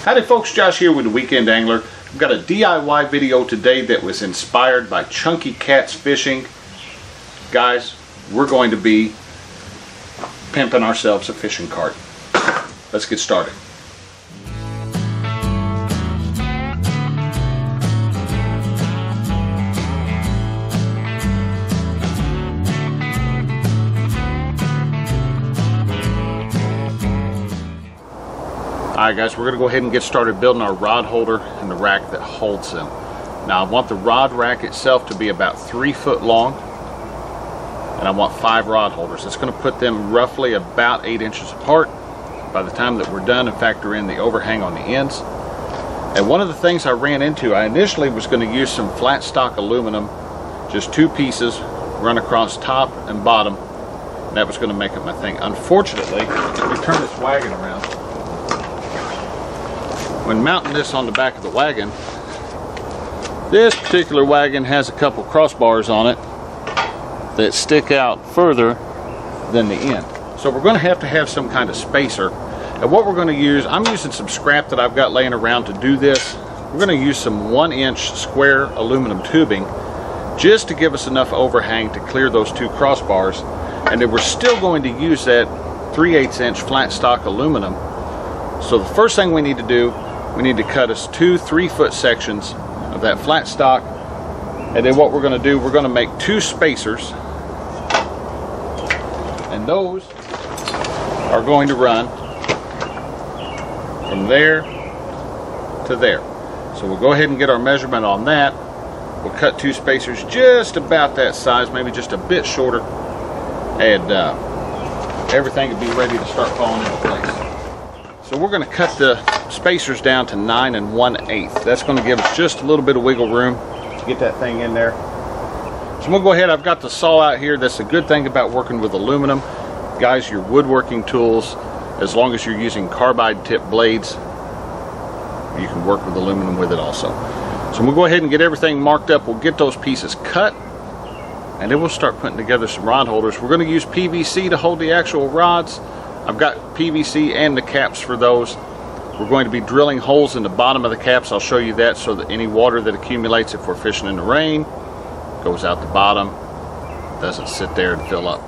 Howdy folks, Josh here with the Weekend Angler. I've got a DIY video today that was inspired by Chunky Cat's Fishing. Guys, we're going to be pimping ourselves a fishing cart. Let's get started. Alright guys, we're going to go ahead and get started building our rod holder and the rack that holds them. Now I want the rod rack itself to be about 3 foot long, and I want 5 rod holders. It's going to put them roughly about 8 inches apart by the time that we're done and factor in the overhang on the ends. And one of the things I ran into, I initially was going to use some flat stock aluminum, just 2 pieces run across top and bottom, and that was going to make it my thing. Unfortunately, if we turn this wagon around, when mounting this on the back of the wagon, this particular wagon has a couple crossbars on it that stick out further than the end. So we're going to have some kind of spacer. And what we're going to use, I'm using some scrap that I've got laying around to do this. We're going to use some 1-inch square aluminum tubing just to give us enough overhang to clear those 2 crossbars. And then we're still going to use that 3/8 inch flat stock aluminum. So the first thing we need to do, we need to cut us 2 3-foot sections of that flat stock, and then what we're going to do, we're going to make 2 spacers, and those are going to run from there to there. So we'll go ahead and get our measurement on that. We'll cut 2 spacers just about that size, maybe just a bit shorter, and everything will be ready to start falling into place. So we're going to cut the spacers down to 9 1/8. That's going to give us just a little bit of wiggle room to get that thing in there. So we'll go ahead. I've got the saw out here. That's a good thing about working with aluminum. Guys, your woodworking tools, as long as you're using carbide tip blades, you can work with aluminum with it also. So we'll go ahead and get everything marked up. We'll get those pieces cut, and then we'll start putting together some rod holders. We're going to use PVC to hold the actual rods. I've got PVC and the caps for those. We're going to be drilling holes in the bottom of the caps. I'll show you that, so that any water that accumulates if we're fishing in the rain goes out the bottom, doesn't sit there and fill up.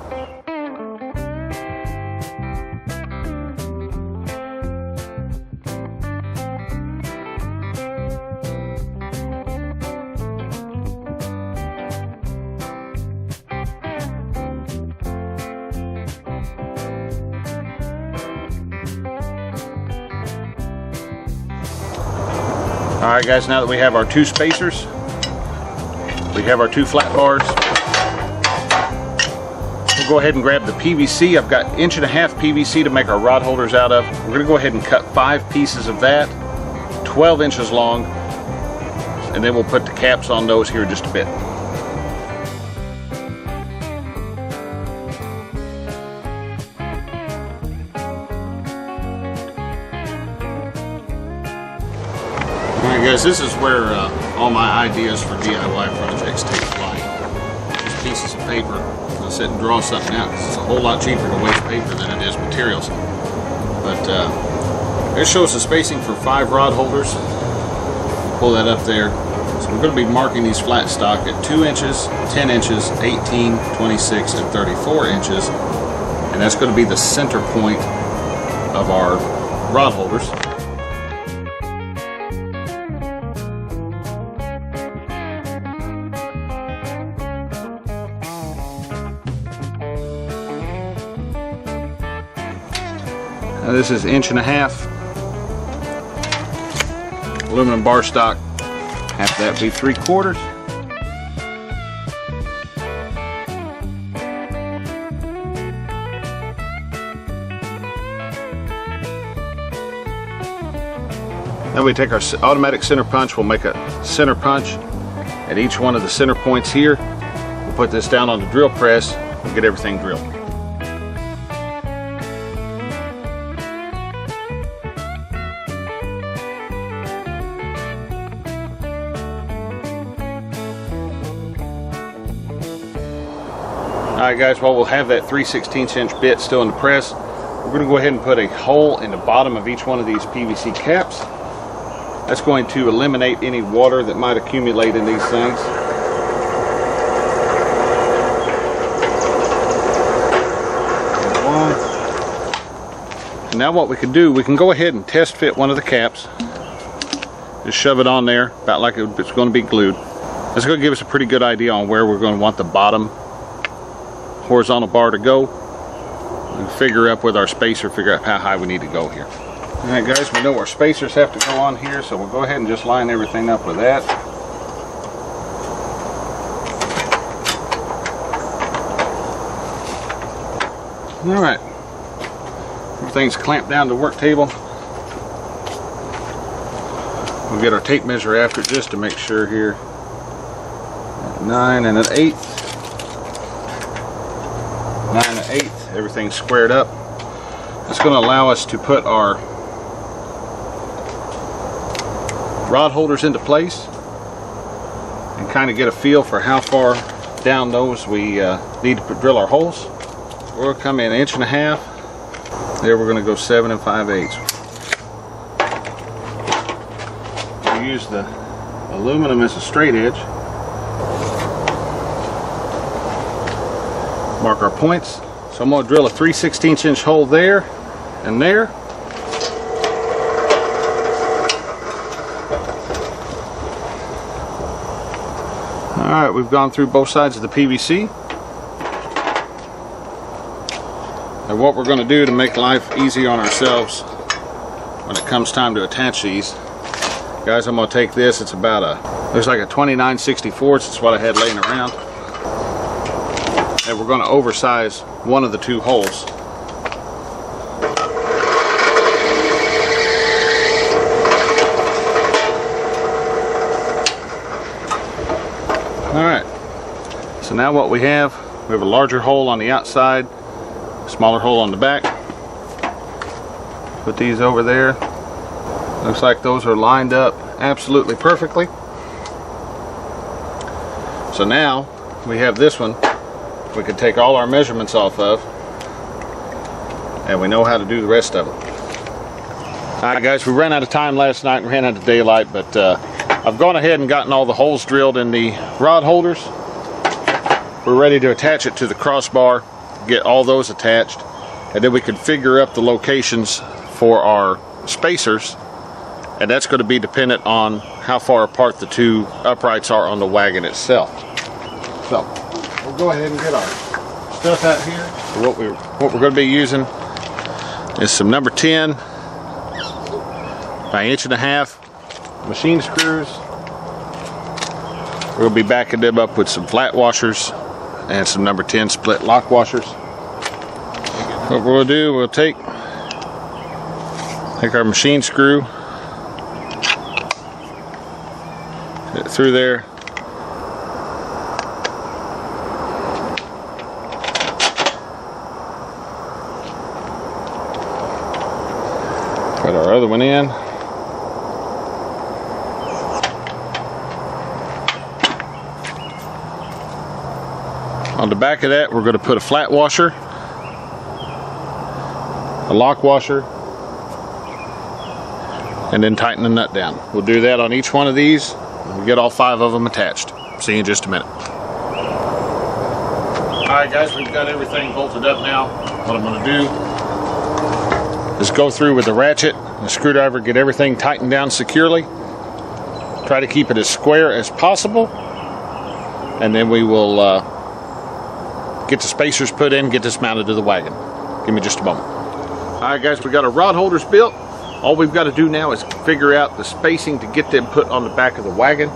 Alright guys, now that we have our 2 spacers, we have our 2 flat bars, we'll go ahead and grab the PVC. I've got 1.5 inch PVC to make our rod holders out of. We're going to go ahead and cut 5 pieces of that, 12 inches long, and then we'll put the caps on those here in just a bit. Alright guys, this is where all my ideas for DIY projects take flight. Just pieces of paper. I'll sit and draw something out because it's a whole lot cheaper to waste paper than it is materials. But this shows the spacing for 5 rod holders. Pull that up there. So we're going to be marking these flat stock at 2 inches, 10 inches, 18, 26, and 34 inches. And that's going to be the center point of our rod holders. Now this is 1.5 inches aluminum bar stock. Half of that be 3/4. Then we take our automatic center punch. We'll make a center punch at each one of the center points here. We'll put this down on the drill press and get everything drilled. Alright guys, well, we'll have that 3/16 inch bit still in the press. We're going to go ahead and put a hole in the bottom of each one of these PVC caps. That's going to eliminate any water that might accumulate in these things. And now what we can do, we can go ahead and test fit one of the caps. Just shove it on there, about like it's going to be glued. That's going to give us a pretty good idea on where we're going to want the bottom horizontal bar to go. And figure up with our spacer, figure out how high we need to go here. Alright guys, we know our spacers have to go on here, so we'll go ahead and just line everything up with that. Alright. Everything's clamped down to the work table. We'll get our tape measure after just to make sure here. 9 and 1/8. 9 1/8. Everything's squared up. It's going to allow us to put our rod holders into place and kind of get a feel for how far down those we need to drill our holes. We'll come in 1.5 inches. There we're going to go 7 5/8. We use the aluminum as a straight edge. Mark our points. So I'm going to drill a 3/16 inch hole there and there. Alright, we've gone through both sides of the PVC. And what we're going to do to make life easy on ourselves when it comes time to attach these, guys, I'm going to take this. It's about looks like a 29/64. It's what I had laying around. And we're going to oversize one of the two holes. Alright, so now what we have a larger hole on the outside, a smaller hole on the back. Put these over there. Looks like those are lined up absolutely perfectly. So now we have this one we can take all our measurements off of, and we know how to do the rest of it. Alright guys, we ran out of time last night and ran out of daylight, but I've gone ahead and gotten all the holes drilled in the rod holders. We're ready to attach it to the crossbar, get all those attached, and then we can figure up the locations for our spacers, and that's going to be dependent on how far apart the two uprights are on the wagon itself. So we'll go ahead and get our stuff out here. So what we're going to be using is some number 10 by 1.5 inch machine screws. We'll be backing them up with some flat washers and some number 10 split lock washers. What we'll do, we'll take our machine screw, get it through there. Put our other one in. On the back of that, we're going to put a flat washer, a lock washer, and then tighten the nut down. We'll do that on each one of these. We'll get all 5 of them attached. See you in just a minute. Alright guys, we've got everything bolted up now. What I'm going to do is go through with the ratchet and the screwdriver, get everything tightened down securely. Try to keep it as square as possible. And then we will get the spacers put in, get this mounted to the wagon. Give me just a moment. Alright guys, we got our rod holders built. All we've got to do now is figure out the spacing to get them put on the back of the wagon.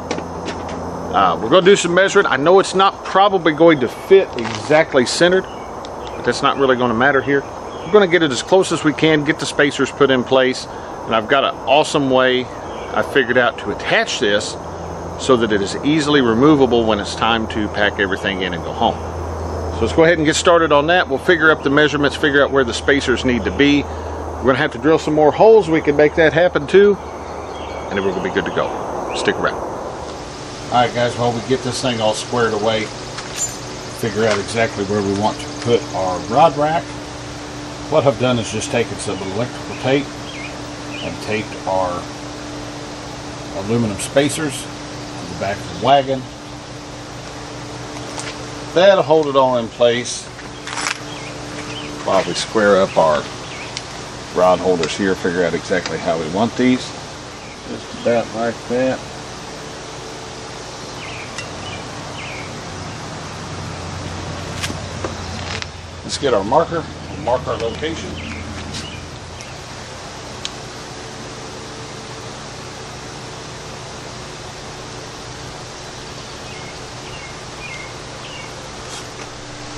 We're going to do some measuring. I know it's not probably going to fit exactly centered, but that's not really going to matter here. We're going to get it as close as we can, get the spacers put in place, and I've got an awesome way I figured out to attach this so that it is easily removable when it's time to pack everything in and go home. So let's go ahead and get started on that. We'll figure up the measurements, figure out where the spacers need to be. We're going to have to drill some more holes. We can make that happen too, and then we're going to be good to go. Stick around. Alright guys, while we get this thing all squared away, figure out exactly where we want to put our rod rack. What I've done is just taken some electrical tape and taped our aluminum spacers on the back of the wagon. That'll hold it all in place while we square up our rod holders here, figure out exactly how we want these. Just about like that. Let's get our marker, we'll mark our location.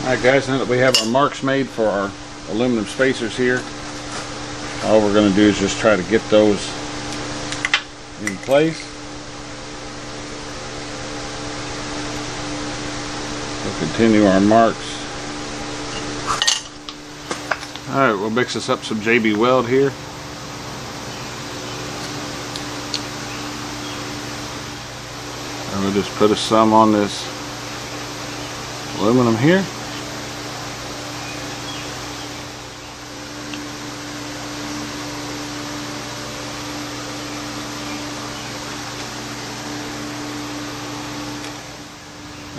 Alright guys, now that we have our marks made for our aluminum spacers here, all we're going to do is just try to get those in place. We'll continue our marks. Alright, we'll mix us up some JB Weld here. And we'll just put a some on this aluminum here.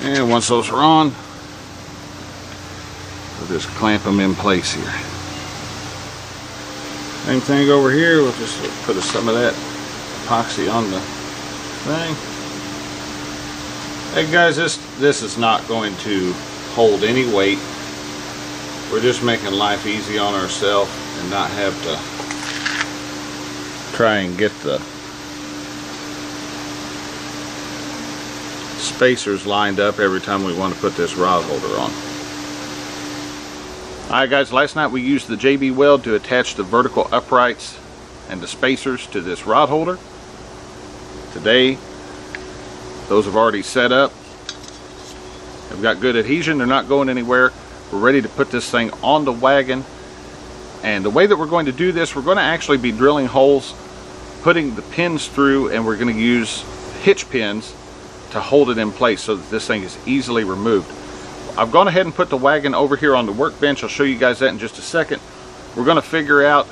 And once those are on, we'll just clamp them in place here. Same thing over here, we'll just put some of that epoxy on the thing. Hey guys, this is not going to hold any weight. We're just making life easy on ourselves and not have to try and get the spacers lined up every time we want to put this rod holder on. Alright guys, last night we used the JB Weld to attach the vertical uprights and the spacers to this rod holder. Today, those have already set up. They've got good adhesion, they're not going anywhere. We're ready to put this thing on the wagon. And the way that we're going to do this, we're going to actually be drilling holes, putting the pins through, and we're going to use hitch pins to hold it in place so that this thing is easily removed. I've gone ahead and put the wagon over here on the workbench. I'll show you guys that in just a second. We're going to figure out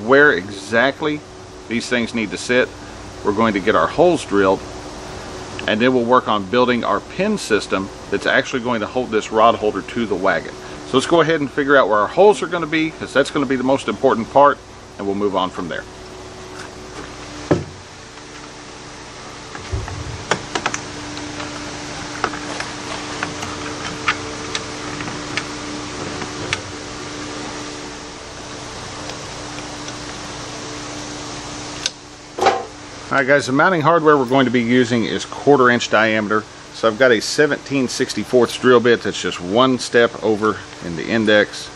where exactly these things need to sit. We're going to get our holes drilled, and then we'll work on building our pin system that's actually going to hold this rod holder to the wagon. So let's go ahead and figure out where our holes are going to be, because that's going to be the most important part, and we'll move on from there. Alright guys, the mounting hardware we're going to be using is 1/4 inch diameter. So I've got a 17/64 drill bit that's just one step over in the index.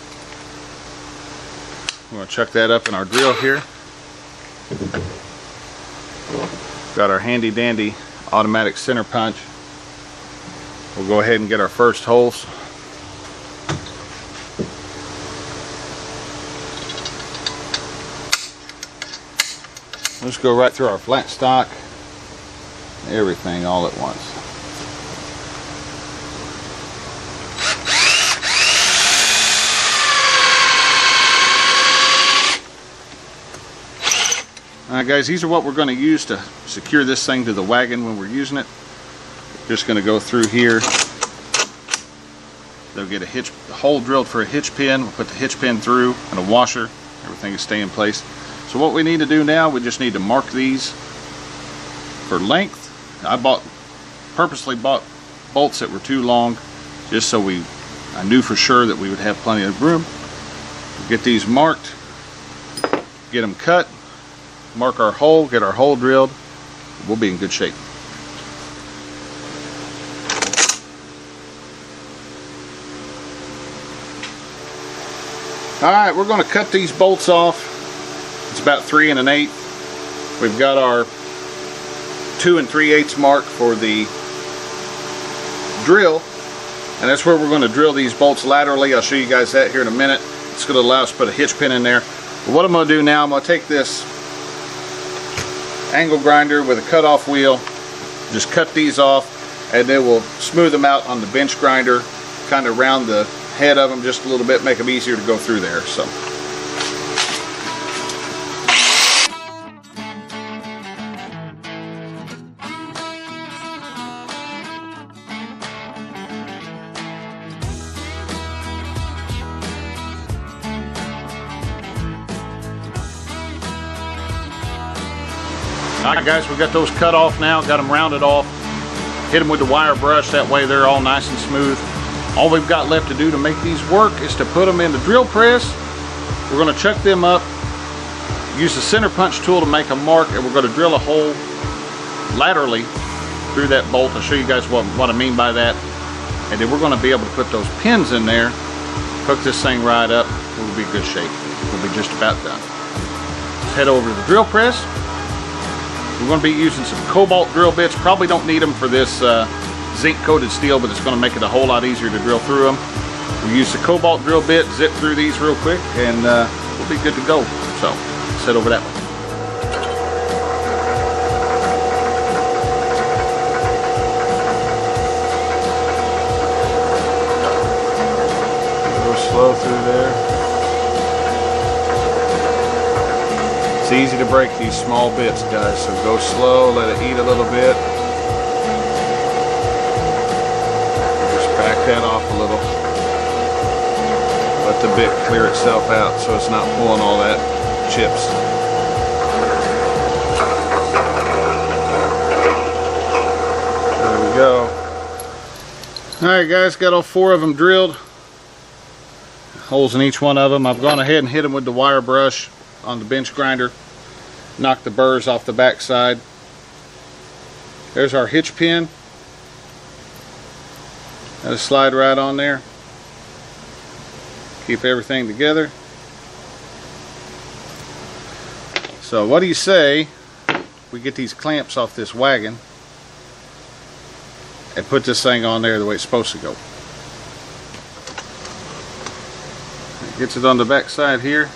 We're going to chuck that up in our drill here. Got our handy dandy automatic center punch. We'll go ahead and get our first holes. Let's go right through our flat stock, everything all at once. Alright guys, these are what we're going to use to secure this thing to the wagon when we're using it. Just going to go through here. They'll get a hole drilled for a hitch pin. We'll put the hitch pin through and a washer. Everything will stay in place. So what we need to do now, we just need to mark these for length. I purposely bought bolts that were too long, just so I knew for sure that we would have plenty of room. We'll get these marked, get them cut, mark our hole, get our hole drilled. We'll be in good shape. Alright, we're going to cut these bolts off. It's about 3 1/8. We've got our 2 3/8 mark for the drill, and that's where we're going to drill these bolts laterally. I'll show you guys that here in a minute. It's going to allow us to put a hitch pin in there. But what I'm going to do now, I'm going to take this angle grinder with a cutoff wheel, just cut these off, and then we'll smooth them out on the bench grinder, kind of round the head of them just a little bit, make them easier to go through there. So. Alright guys, we got those cut off now, got them rounded off. Hit them with the wire brush, that way they're all nice and smooth. All we've got left to do to make these work is to put them in the drill press. We're going to chuck them up, use the center punch tool to make a mark, and we're going to drill a hole laterally through that bolt. I'll show you guys what I mean by that. And then we're going to be able to put those pins in there, hook this thing right up. We'll be in good shape. We'll be just about done. Let's head over to the drill press. We're going to be using some cobalt drill bits. Probably don't need them for this zinc coated steel, but it's going to make it a whole lot easier to drill through them. We use the cobalt drill bit, zip through these real quick, and we'll be good to go. So let's head over that way. Slow through there. It's easy to break these small bits, guys, so go slow, let it eat a little bit. Just back that off a little. Let the bit clear itself out so it's not pulling all that chips. There we go. Alright guys, got all 4 of them drilled. Holes in each one of them. I've gone ahead and hit them with the wire brush on the bench grinder. Knock the burrs off the back side. There's our hitch pin. That'll slide right on there. Keep everything together. So what do you say we get these clamps off this wagon and put this thing on there the way it's supposed to go? Gets it on the back side here.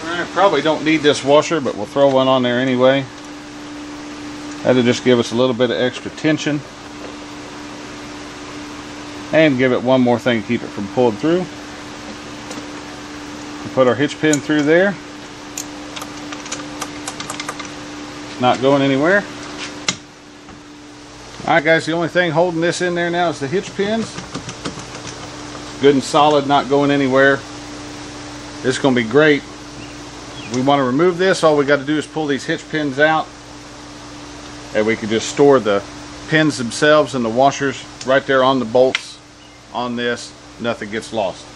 Alright, probably don't need this washer, but we'll throw one on there anyway. That'll just give us a little bit of extra tension. And give it one more thing to keep it from pulling through. We'll put our hitch pin through there. It's not going anywhere. Alright guys, the only thing holding this in there now is the hitch pins. Good and solid, not going anywhere. This is going to be great. We want to remove this. All we got to do is pull these hitch pins out, and we can just store the pins themselves and the washers right there on the bolts on this. Nothing gets lost.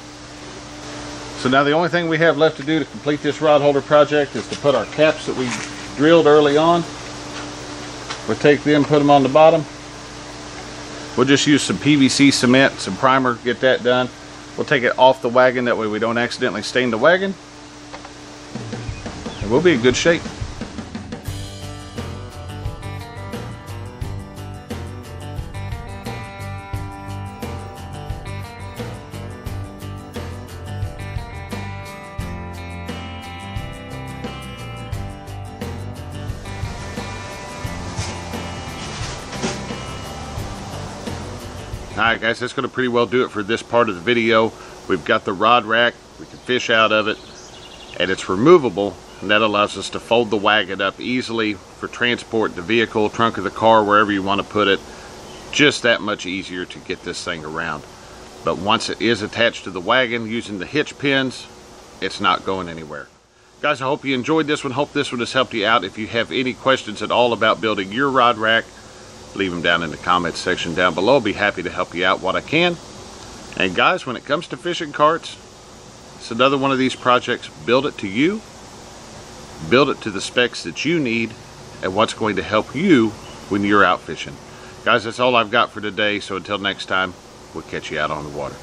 So now the only thing we have left to do to complete this rod holder project is to put our caps that we drilled early on. We'll take them, put them on the bottom. We'll just use some PVC cement, some primer, get that done. We'll take it off the wagon, that way we don't accidentally stain the wagon. And we'll be in good shape. Alright guys, that's going to pretty well do it for this part of the video. We've got the rod rack, we can fish out of it, and it's removable, and that allows us to fold the wagon up easily for transport, the vehicle, trunk of the car, wherever you want to put it. Just that much easier to get this thing around. But once it is attached to the wagon using the hitch pins, it's not going anywhere. Guys, I hope you enjoyed this one. Hope this one has helped you out. If you have any questions at all about building your rod rack, leave them down in the comments section down below. I'll be happy to help you out what I can. And guys, when it comes to fishing carts, it's another one of these projects. Build it to you. Build it to the specs that you need and what's going to help you when you're out fishing. Guys, that's all I've got for today. So until next time, we'll catch you out on the water.